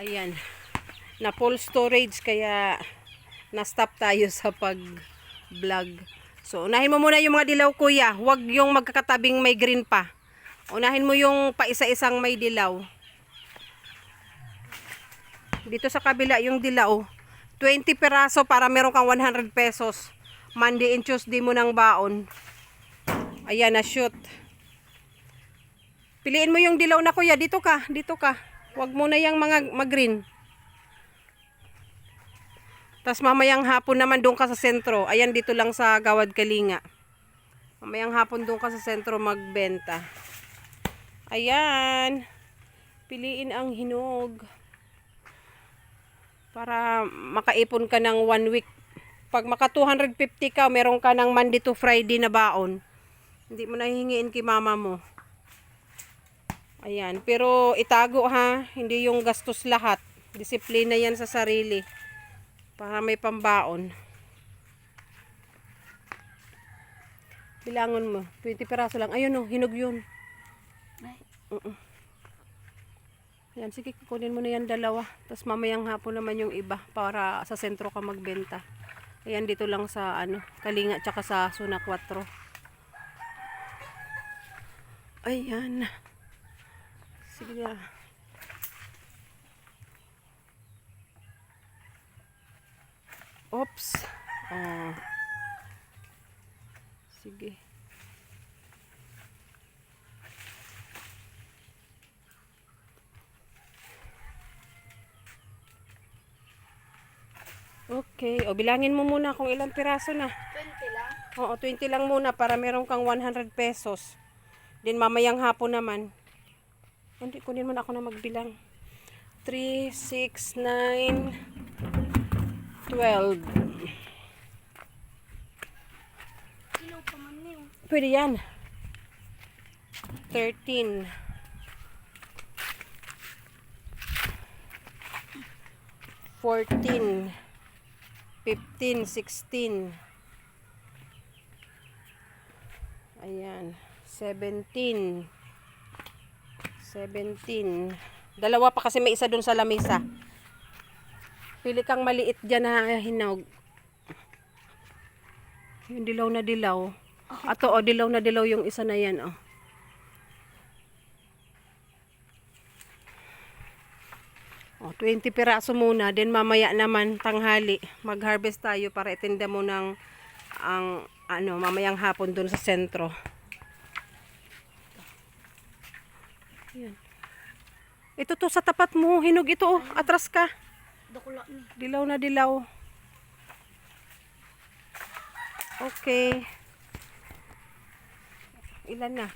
Ayan. Na full storage kaya na-stop tayo sa pag-vlog. So, unahin mo muna yung mga dilaw, kuya. Huwag yung magkakatabing may green pa. Unahin mo yung paisa-isang may dilaw. Dito sa kabila yung dilaw. 20 peraso para meron kang 100 pesos. Monday and Tuesday mo ng baon. Ayan, na-shoot. Piliin mo yung dilaw na, kuya. Dito ka. Dito ka. Huwag mo na yung mga mag-green. Tapos mamayang hapon naman doon ka sa sentro. Ayan, dito lang sa Gawad Kalinga. Mamayang hapon doon ka sa sentro magbenta. Ayan. Piliin ang hinog. Para makaipon ka ng 1 week. Pag maka 250 ka, meron ka ng Monday to Friday na baon. Hindi mo na hihingiin kay mama mo. Ayan. Pero itago ha. Hindi yung gastos lahat. Disiplina yan sa sarili. Para may pambaon. Bilangon mo. 20 peraso lang. Ayun o. Hinog yun. Ayan. Sige. Kunin mo na yan dalawa. Tapos mamayang hapon naman yung iba. Para sa sentro ka magbenta. Ayan. Dito lang sa Kalinga. Tsaka sa Zona 4. Ayan. Sige na. Oops. Sige. Okay. O, bilangin mo muna kung ilang piraso na. 20 lang? Oo, 20 lang muna para meron kang 100 pesos. Then mamayang hapon naman. Hindi, kunin mo na ako na magbilang. 3, 6, 9, 12. Kilo pa man niyo. Pwede yan. 13. 14. 15, 16. Ayan. 17. 17. Dalawa pa kasi may isa dun sa lamesa. Pili kang maliit dyan na hinog. Yung dilaw na dilaw. Ato, dilaw na dilaw yung isa na yan, oh. Oh, 20 piraso muna. Then mamaya naman, tanghali, mag-harvest tayo para itinda mo ng mamayang hapon dun sa sentro. Ayan. Ito to sa tapat mo. Hinog ito, oh. Atras ka. Dakula ni. Dilaw na dilaw. Okay. Ilan na?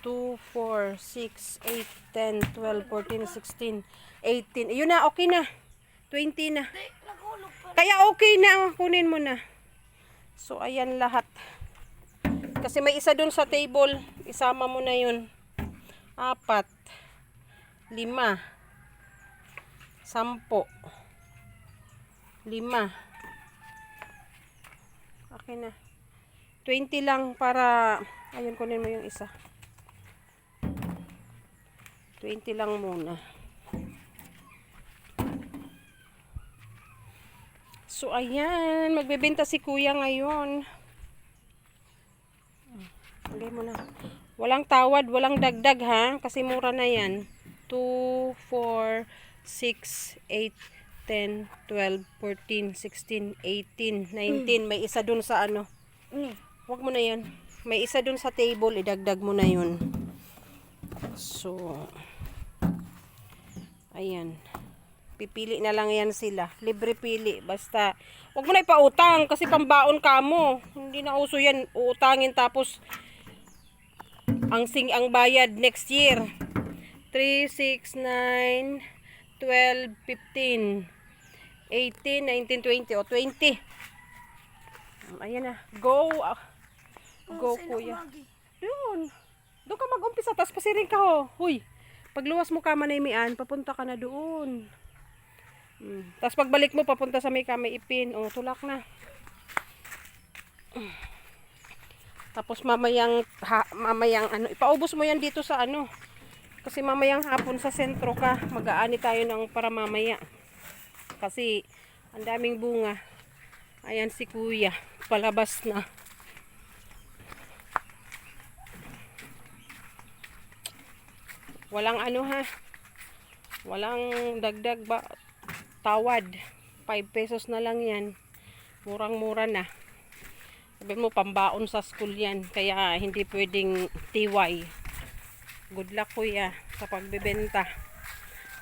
2, 4, 6, 8, 10, 12, 14, 16, 18. Yun na, okay na. 20 na. Di, nagulog pa. Kaya okay na. Kunin mo na. So, ayan lahat. Kasi may isa dun sa table. Isama mo na yun. 4, 5, 10, 5. Okay na. 20 lang para, ayun, kunin mo yung isa. 20 lang muna. So, ayan. Magbebenta si kuya ngayon. Lagay mo na. Walang tawad, walang dagdag ha. Kasi mura na yan. 2, 4, 6, 8, 10, 12, 14, 16, 18, 19. May isa dun sa Huwag mo na yan. May isa dun sa table. Idagdag mo na yun. So, ayan. Pipili na lang yan sila. Libre pili. Basta, huwag mo na ipautang kasi pambaon ka mo. Hindi na uso yan. Uutangin tapos ang bayad next year. 3, 6, 9, 12, 15, 18, 19, 20. O, 20. Ayan na. Go. Go, kuya. Doon. Doon ka mag-umpisa. Tapos pasirin ka, ho. Huy. Pagluwas mo ka manaymian, papunta ka na doon. Tapos pagbalik mo, papunta sa may kamay ipin. O, tulak na. Tapos mamayang ipaubos mo yan dito sa Kasi mamayang hapon sa sentro ka, mag-aani tayo ng para mamaya. Kasi ang daming bunga. Ayan si kuya, palabas na. Walang ano ha, walang dagdag ba, tawad. 5 pesos na lang yan. Murang-mura na. Sabi mo, pambaon sa school yan. Kaya hindi pwedeng TY. Good luck kuya sa pagbebenta.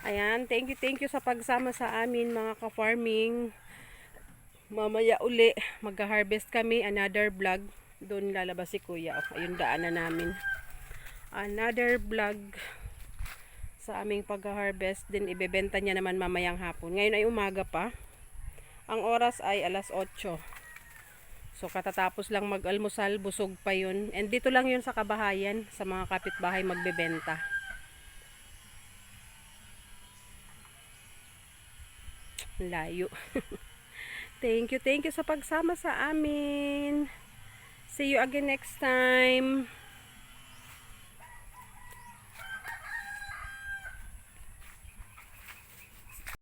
Ayan, thank you sa pagsama sa amin mga ka-farming. Mamaya uli, mag-harvest kami. Another vlog. Doon lalabas si kuya. Oh, ayun daanan namin. Another vlog sa aming pag-harvest. Din ibebenta niya naman mamayang hapon. Ngayon ay umaga pa. Ang oras ay alas 8. So katatapos lang mag-almusal, busog pa yun. And dito lang yun sa kabahayan, sa mga kapitbahay magbebenta. Layo. Thank you sa pagsama sa amin. See you again next time.